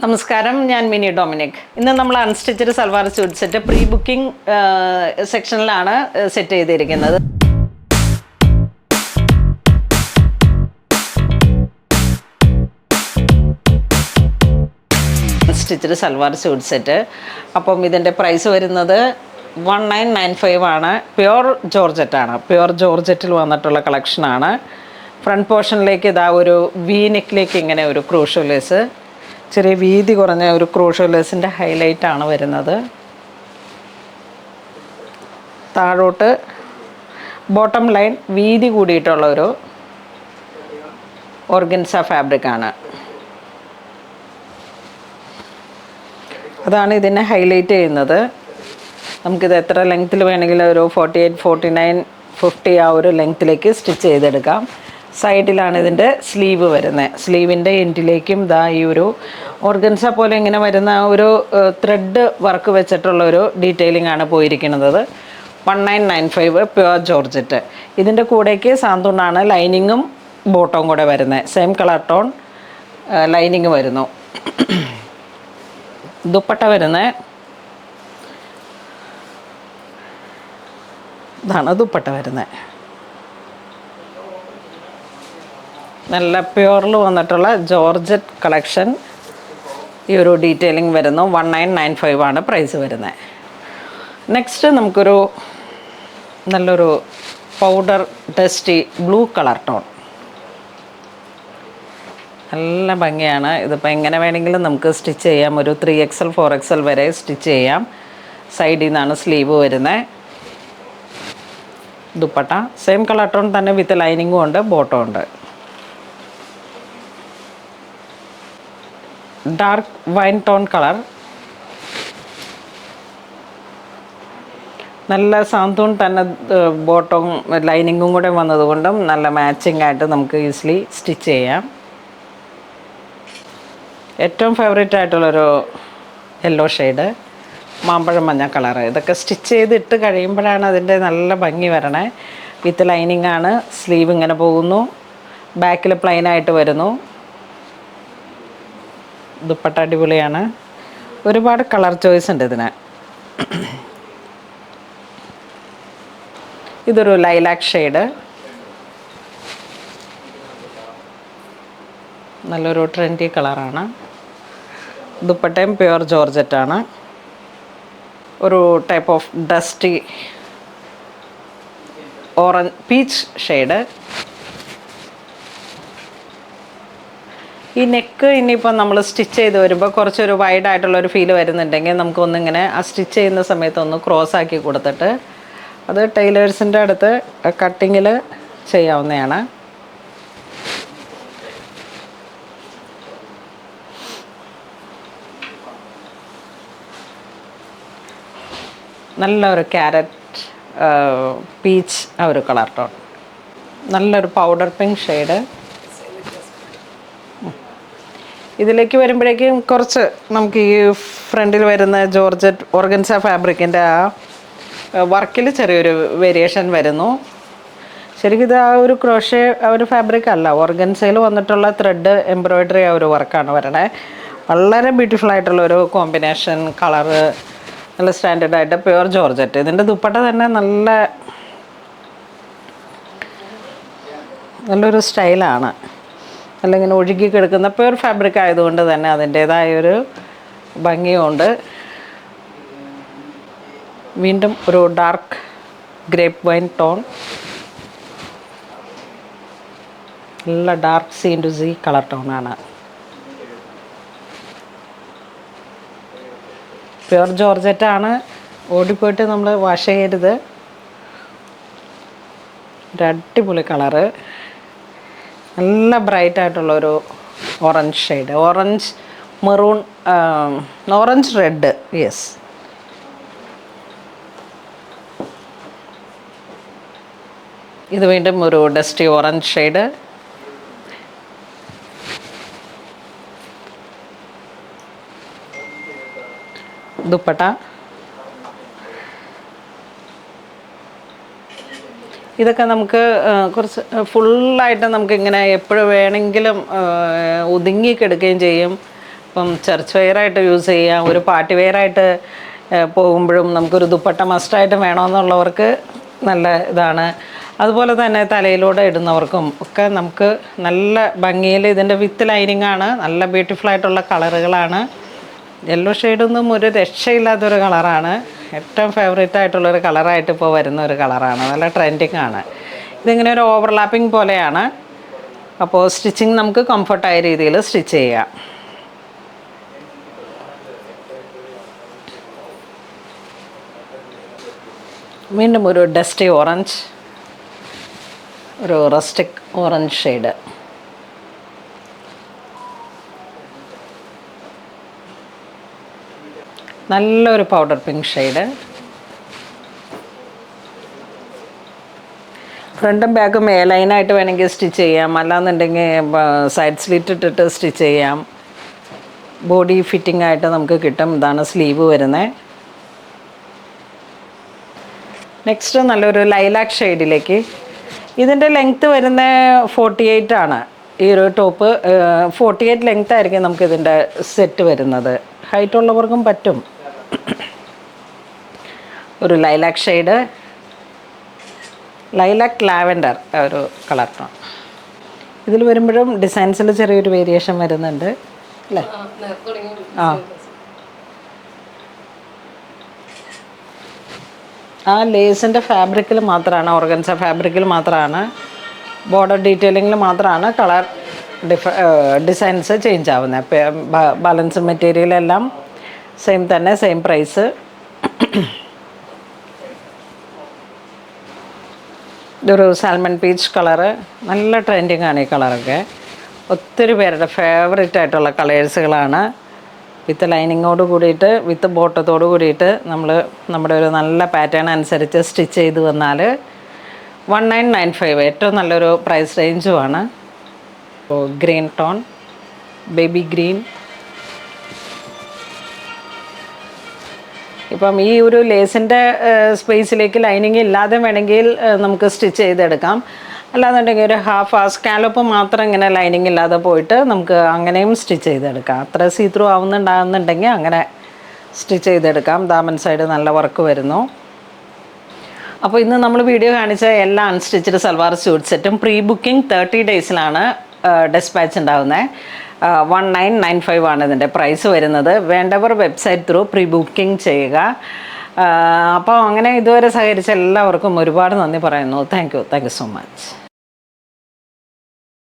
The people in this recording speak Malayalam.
നമസ്കാരം, ഞാൻ മിനി ഡൊമിനിക്. ഇന്ന് നമ്മൾ unstitched salwar suit set pre booking സെക്ഷനിലാണ് സെറ്റ് ചെയ്തിരിക്കുന്നത്. Unstitched salwar suit set. അപ്പം ഇതിൻ്റെ പ്രൈസ് വരുന്നത് 1995 ആണ്. പ്യുവർ ജോർജറ്റാണ്. പ്യുവർ ജോർജറ്റിൽ വന്നിട്ടുള്ള കളക്ഷനാണ്. ഫ്രണ്ട് പോർഷനിലേക്ക് ഇതാ ഒരു വി നെക്കിലേക്ക് ഇങ്ങനെ ഒരു ക്രൂഷ്യൽ ലേസ്, ചെറിയ വീതി കുറഞ്ഞ ഒരു ക്രൂഷ്യൽ ലേസിൻ്റെ ഹൈലൈറ്റാണ് വരുന്നത്. താഴോട്ട് ബോട്ടം ലൈൻ വീതി കൂടിയിട്ടുള്ളൊരു ഓർഗൻസ ഫാബ്രിക്കാണ്. അതാണ് ഇതിനെ ഹൈലൈറ്റ് ചെയ്യുന്നത്. നമുക്കിത് എത്ര ലെങ്ത്തിൽ വേണമെങ്കിലും ഒരു 48, 49, 50 ആ ഒരു ലെങ്ത്തിലേക്ക് സ്റ്റിച്ച് ചെയ്തെടുക്കാം. സൈഡിലാണ് ഇതിൻ്റെ സ്ലീവ് വരുന്നത്. സ്ലീവിൻ്റെ എൻഡിലേക്കും ഇതാ ഈ ഒരു ഓർഗൻസ പോലെ ഇങ്ങനെ വരുന്ന ഒരു ത്രെഡ് വർക്ക് വെച്ചിട്ടുള്ളൊരു ഡീറ്റെയിലിംഗ് ആണ് പോയിരിക്കുന്നത്. 1995 പ്യുവർ ജോർജറ്റ്. ഇതിൻ്റെ കൂടേക്ക് സാന്തൂണാണ് ലൈനിങ്ങും ബോട്ടവും കൂടെ വരുന്നത്. സെയിം കളർ ടോൺ ലൈനിങ് വരുന്നു. ദുപ്പട്ട വരുന്നത് ഇതാണ്. ദുപ്പട്ട വരുന്നത് നല്ല പ്യുവറിൽ വന്നിട്ടുള്ള ജോർജറ്റ് കളക്ഷൻ. ഈ ഒരു ഡീറ്റെയിലിംഗ് വരുന്നു. 1995 ആണ് പ്രൈസ് വരുന്നത്. നെക്സ്റ്റ് നമുക്കൊരു നല്ലൊരു powder dusty blue colour tone. നല്ല ഭംഗിയാണ്. ഇതിപ്പോൾ എങ്ങനെ വേണമെങ്കിലും നമുക്ക് സ്റ്റിച്ച് ചെയ്യാം. ഒരു 3XL 4XL വരെ സ്റ്റിച്ച് ചെയ്യാം. സൈഡിൽ നിന്നാണ് സ്ലീവ് വരുന്നത്. ദുപ്പട്ട സെയിം കളർ ടോൺ തന്നെ വിത്ത് ലൈനിങ്ങും ഉണ്ട്, ബോട്ടം ഉണ്ട്. Dark wine tone colour. നല്ല സാന്തൂൺ തന്നെ ബോട്ടവും ലൈനിങ്ങും കൂടെ വന്നതുകൊണ്ടും നല്ല മാച്ചിങ് ആയിട്ട് നമുക്ക് ഈസിലി സ്റ്റിച്ച് ചെയ്യാം. ഏറ്റവും ഫേവറേറ്റ് ആയിട്ടുള്ളൊരു യെല്ലോ ഷെയ്ഡ്, മാമ്പഴം മഞ്ഞ കളറ്. ഇതൊക്കെ സ്റ്റിച്ച് ചെയ്തിട്ട് കഴിയുമ്പോഴാണ് അതിൻ്റെ നല്ല ഭംഗി വരണേ. വിത്ത് ലൈനിങ് ആണ്. സ്ലീവ് ഇങ്ങനെ പോകുന്നു. ബാക്കിൽ പ്ലെയിനായിട്ട് വരുന്നു. ദുപ്പട്ട അടിപൊളിയാണ്. ഒരുപാട് കളർ ചോയ്സ് ഉണ്ട് ഇതിന്. ഇതൊരു ലൈലാക്ക് ഷെയ്ഡ്. നല്ലൊരു ട്രെൻഡി കളറാണ്. ദുപ്പട്ടയും പ്യുവർ ജോർജറ്റാണ്. ഒരു type of dusty orange peach shade. ഈ നെക്ക് ഇനിയിപ്പോൾ നമ്മൾ സ്റ്റിച്ച് ചെയ്ത് വരുമ്പോൾ കുറച്ചൊരു വൈഡായിട്ടുള്ളൊരു ഫീല് വരുന്നുണ്ടെങ്കിൽ നമുക്കൊന്നിങ്ങനെ ആ സ്റ്റിച്ച് ചെയ്യുന്ന സമയത്ത് ഒന്ന് ക്രോസ് ആക്കി കൊടുത്തിട്ട് അത് ടൈലേഴ്സിൻ്റെ അടുത്ത് കട്ടിങ്ങിൽ ചെയ്യാവുന്നതാണ്. നല്ലൊരു ക്യാരറ്റ് പീച്ച് ആ ഒരു കളർ ടോൺ. നല്ലൊരു പൗഡർ പിങ്ക് ഷെയ്ഡ്. ഇതിലേക്ക് വരുമ്പോഴേക്കും കുറച്ച് നമുക്ക് ഈ ഫ്രണ്ടിൽ വരുന്ന ജോർജറ്റ് ഓർഗൻസ ഫാബ്രിക്കിൻ്റെ ആ വർക്കിൽ ചെറിയൊരു വേരിയേഷൻ വരുന്നു. ശരിക്കും ഇത് ആ ഒരു ക്രോഷേ ആ ഒരു ഫാബ്രിക് അല്ല, ഓർഗൻസയിൽ വന്നിട്ടുള്ള ത്രെഡ് എംബ്രോയ്ഡറി ആ ഒരു വർക്കാണ് വരണേ. വളരെ ബ്യൂട്ടിഫുൾ ആയിട്ടുള്ളൊരു കോമ്പിനേഷൻ കളറ്. നല്ല സ്റ്റാൻഡേർഡായിട്ട് പ്യുവർ ജോർജറ്റ്. ഇതിൻ്റെ ദുപ്പട്ട തന്നെ നല്ലൊരു സ്റ്റൈലാണ്. അല്ലെങ്കിൽ ഒഴുകി കിടക്കുന്ന പ്യുവർ ഫാബ്രിക് ആയതുകൊണ്ട് തന്നെ അതിൻ്റേതായൊരു ഭംഗിയുണ്ട്. വീണ്ടും ഒരു ഡാർക്ക് ഗ്രേപ്പ് വൈൻ ടോൺ. നല്ല dark seen to see colour ടോണാണ്. പ്യുവർ ജോർജറ്റാണ്. ഓടിപ്പോയിട്ട് നമ്മൾ വാഷ് ചെയ്യരുത്. ഒരു അടിപൊളി കളറ്. നല്ല ബ്രൈറ്റ് ആയിട്ടുള്ളൊരു orange shade. Orange maroon, orange red. Yes. ഇത് വീണ്ടും ഒരു ഡസ്റ്റി ഓറഞ്ച് ഷെയ്ഡ്. ദുപ്പട്ട ഇതൊക്കെ നമുക്ക് കുറച്ച് ഫുള്ളായിട്ട് നമുക്കിങ്ങനെ എപ്പോഴും വേണമെങ്കിലും ഒതുങ്ങി കിടക്കുകയും ചെയ്യും. ഇപ്പം ചർച്ച് വെയറായിട്ട് യൂസ് ചെയ്യാം, ഒരു പാർട്ടി വെയറായിട്ട് പോകുമ്പോഴും നമുക്കൊരു ദുപ്പട്ട മസ്റ്റായിട്ട് വേണമെന്നുള്ളവർക്ക് നല്ല ഇതാണ്. അതുപോലെ തന്നെ തലയിലൂടെ ഇടുന്നവർക്കും ഒക്കെ നമുക്ക് നല്ല ഭംഗിയിൽ, ഇതിൻ്റെ വിത്ത് ലൈനിങ്ങാണ്, നല്ല ബ്യൂട്ടിഫുൾ ആയിട്ടുള്ള കളറുകളാണ്. യെല്ലോ ഷെയ്ഡൊന്നും ഒരു രക്ഷയില്ലാത്തൊരു കളറാണ്, ഏറ്റവും ഫേവറേറ്റ് ആയിട്ടുള്ളൊരു കളറായിട്ട് ഇപ്പോൾ വരുന്ന ഒരു കളറാണ്, നല്ല ട്രെൻഡിങ് ആണ്. ഇതിങ്ങനെ ഒരു ഓവർലാപ്പിംഗ് പോലെയാണ്. അപ്പോൾ സ്റ്റിച്ചിങ് നമുക്ക് കംഫർട്ടായ രീതിയിൽ സ്റ്റിച്ച് ചെയ്യാം. വീണ്ടും ഒരു ഡസ്റ്റി ഓറഞ്ച്, ഒരു റസ്റ്റിക് ഓറഞ്ച് ഷെയ്ഡ്. നല്ലൊരു പൗഡർ പിങ്ക് ഷെയ്ഡ്. ഫ്രണ്ടും ബാക്കും എ ലൈനായിട്ട് വേണമെങ്കിൽ സ്റ്റിച്ച് ചെയ്യാം, അല്ലാന്നുണ്ടെങ്കിൽ സൈഡ് സ്ലിറ്റ് ഇട്ടിട്ട് സ്റ്റിച്ച് ചെയ്യാം. ബോഡി ഫിറ്റിംഗ് ആയിട്ട് നമുക്ക് കിട്ടും. ഇതാണ് സ്ലീവ് വരുന്നത്. നെക്സ്റ്റ് നല്ലൊരു ലൈലാക്ക് ഷെയ്ഡിലേക്ക്. ഇതിൻ്റെ ലെങ്ത്ത് വരുന്ന 48 ആണ്. ഈ ഒരു ടോപ്പ് 48 ലെങ്ത് ആയിരിക്കും നമുക്കിതിൻ്റെ സെറ്റ് വരുന്നത്. ഹൈറ്റ് ഉള്ളവർക്കും പറ്റും. ഒരു ലൈലാക്ക് ഷെയ്ഡ്, ലൈലാക്ക് ലാവൻഡർ ഒരു കളറാണ്. ഇതിൽ വരുമ്പോഴും ഡിസൈൻസിൽ ചെറിയൊരു വേരിയേഷൻ വരുന്നുണ്ട് അല്ലേ? ആ ലേസിൻ്റെ ഫാബ്രിക്കിൽ മാത്രമാണ്, ഓർഗൻസ ഫാബ്രിക്കിൽ മാത്രമാണ്, ബോർഡർ ഡീറ്റെയിലിങ്ങിൽ മാത്രമാണ് കളർ ഡിസൈൻസ് ചേഞ്ച് ആവുന്നത്. ബാലൻസ് മെറ്റീരിയലെല്ലാം സെയിം തന്നെ, സെയിം പ്രൈസ്. ഇതൊരു സാൽമൺ പീച്ച് കളറ്, നല്ല ട്രെൻഡിങ് ആണ് ഈ കളറൊക്കെ. ഒത്തിരി പേരുടെ ഫേവറേറ്റ് ആയിട്ടുള്ള കളേഴ്സുകളാണ്. വിത്ത് ലൈനിങ്ങോട് കൂടിയിട്ട്, വിത്ത് ബോട്ടത്തോട് കൂടിയിട്ട് നമ്മുടെ ഒരു നല്ല പാറ്റേൺ അനുസരിച്ച് സ്റ്റിച്ച് ചെയ്ത് വന്നാൽ 1995 ഏറ്റവും നല്ലൊരു പ്രൈസ് റേഞ്ചുമാണ്. Green tone, baby green. ഇപ്പം ഈ ഒരു ലേസിൻ്റെ സ്പേസിലേക്ക് ലൈനിങ് ഇല്ലാതെ വേണമെങ്കിൽ നമുക്ക് സ്റ്റിച്ച് ചെയ്തെടുക്കാം. അല്ലാന്നുണ്ടെങ്കിൽ ഒരു ഹാഫ് സ്കാലപ്പ് മാത്രം ഇങ്ങനെ ലൈനിങ് ഇല്ലാതെ പോയിട്ട് നമുക്ക് അങ്ങനെയും സ്റ്റിച്ച് ചെയ്തെടുക്കാം. അത്ര സീത്രൂ ആവുന്നുണ്ടാകുന്നുണ്ടെങ്കിൽ അങ്ങനെ സ്റ്റിച്ച് ചെയ്തെടുക്കാം. ദാമൻ സൈഡ് നല്ല വർക്ക് വരുന്നു. അപ്പോൾ ഇന്ന് നമ്മൾ വീഡിയോ കാണിച്ച എല്ലാ അൺസ്റ്റിച്ച്ഡ് സൽവാർ സ്യൂട്ട് സെറ്റും പ്രീ ബുക്കിംഗ് 30 ഡേയ്സിലാണ് ഡെസ്പാച്ച് ഉണ്ടാകുന്നത്. 1995 ആണ് ഇതിൻ്റെ പ്രൈസ് വരുന്നത്. വേണ്ടവർ വെബ്സൈറ്റ് ത്രൂ പ്രീ ബുക്കിംഗ് ചെയ്യുക. അപ്പോൾ അങ്ങനെ ഇതുവരെ സഹകരിച്ച എല്ലാവർക്കും ഒരുപാട് നന്ദി പറയുന്നു. Thank you so much.